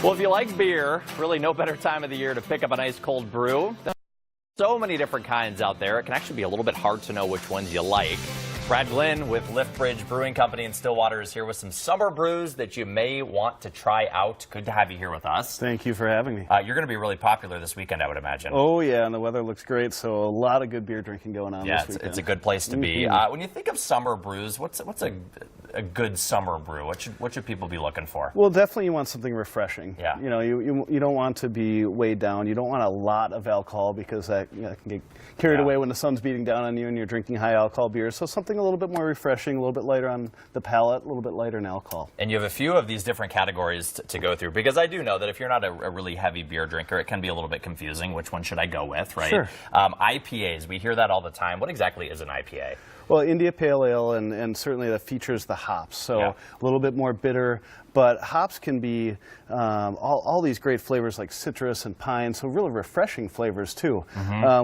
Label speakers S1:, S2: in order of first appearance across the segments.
S1: Well, if you like beer, really no better time of the year to pick up a nice cold brew. There's so many different kinds out there. It can actually be a little bit hard to know which ones you like. Brad Glynn with Liftbridge Brewing Company in Stillwater is here with some summer brews that you may want to try out. Good to have you here with us.
S2: Thank you for having me.
S1: You're going to be really popular this weekend, I would imagine.
S2: Oh, yeah, and the weather looks great, so a lot of good beer drinking going on this weekend.
S1: It's a good place to be. When you think of summer brews, what's a good summer brew? What should people be looking for?
S2: Well, definitely you want something refreshing.
S1: Yeah.
S2: You know, you don't want to be weighed down. You don't want a lot of alcohol because that can get carried away when the sun's beating down on you and you're drinking high alcohol beers. So something a little bit more refreshing, a little bit lighter on the palate, a little bit lighter in alcohol.
S1: And you have a few of these different categories to go through, because I do know that if you're not a really heavy beer drinker, it can be a little bit confusing. Which one should I go with, right?
S2: Sure.
S1: IPAs, we hear that all the time. What exactly is an IPA?
S2: Well, India Pale Ale, and certainly that features the hops, so a little bit more bitter. But hops can be all these great flavors like citrus and pine, so really refreshing flavors too.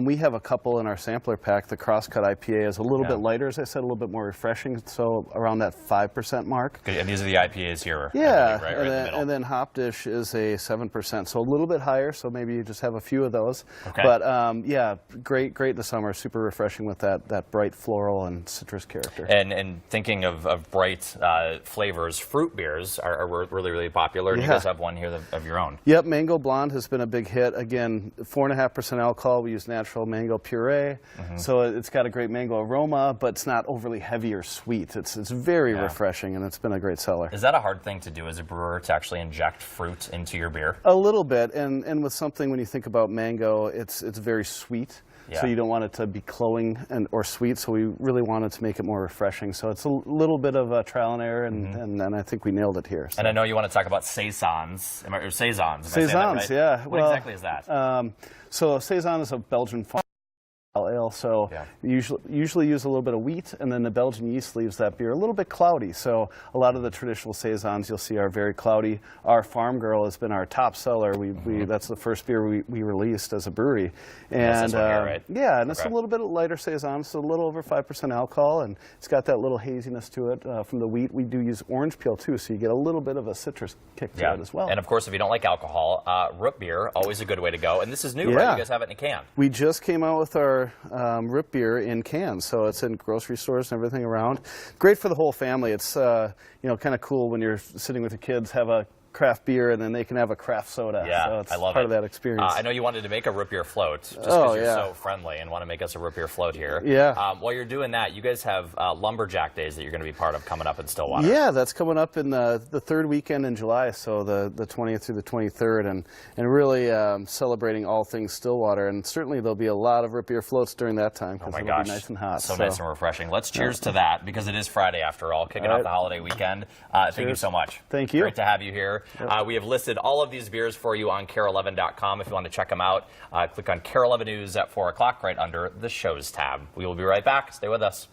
S2: We have a couple in our sampler pack. The Crosscut IPA is a little bit lighter, as I said, a little bit more refreshing, so around that 5% mark.
S1: Okay, and these are the IPAs here.
S2: Yeah,
S1: right in the middle.
S2: And then Hop Dish is a 7%, so a little bit higher, so maybe you just have a few of those.
S1: Okay.
S2: But yeah, great in the summer, super refreshing with that bright floral and citrus character.
S1: And thinking of bright flavors, fruit beers are really popular. You guys have one here of your own.
S2: Yep, Mango Blonde has been a big hit. Again, 4.5% alcohol. We use natural mango puree, so it's got a great mango aroma, but it's not overly heavy or sweet. It's very refreshing, and it's been a great seller.
S1: Is that a hard thing to do as a brewer, to actually inject fruit into your beer?
S2: A little bit, and with something, when you think about mango, it's very sweet. So you don't want it to be cloying or sweet, so we really wanted to make it more refreshing. So it's a little bit of trial and error, and I think we nailed it here. So.
S1: And I know you want to talk about saisons. Or saisons.
S2: Saisons, yeah.
S1: What exactly is that?
S2: So saison is a Belgian farm ale, so you usually use a little bit of wheat, and then the Belgian yeast leaves that beer a little bit cloudy. So a lot of the traditional saisons you'll see are very cloudy. Our Farm Girl has been our top seller. That's the first beer we released as a brewery, and yeah, and it's a little bit lighter saison, so a little over 5% alcohol, and it's got that little haziness to it from the wheat. We do use orange peel too, so you get a little bit of a citrus kick to it as well.
S1: And of course, if you don't like alcohol, root beer, always a good way to go. And this is new, right? You guys have it in a can.
S2: We just came out with our root beer in cans, so it's in grocery stores and everything around. Great for the whole family. It's kind of cool when you're sitting with the kids, have a craft beer, and then they can have a craft soda.
S1: Yeah,
S2: so it's
S1: I love
S2: part of that experience.
S1: I know you wanted to make a root beer float, just because you're so friendly and want to make us a root beer float here.
S2: Yeah.
S1: While you're doing that, you guys have Lumberjack Days that you're going to be part of coming up in Stillwater.
S2: Yeah, that's coming up in the third weekend in July, so the 20th through the 23rd, and really celebrating all things Stillwater. And certainly there'll be a lot of root beer floats during that time, because it'll be nice and hot.
S1: So nice and refreshing. Let's cheers to that, because it is Friday after all, kicking off the holiday weekend. Thank you so much.
S2: Thank you.
S1: Great to have you here. We have listed all of these beers for you on KARE11.com. If you want to check them out, click on KARE 11 News at 4 o'clock right under the Shows tab. We will be right back. Stay with us.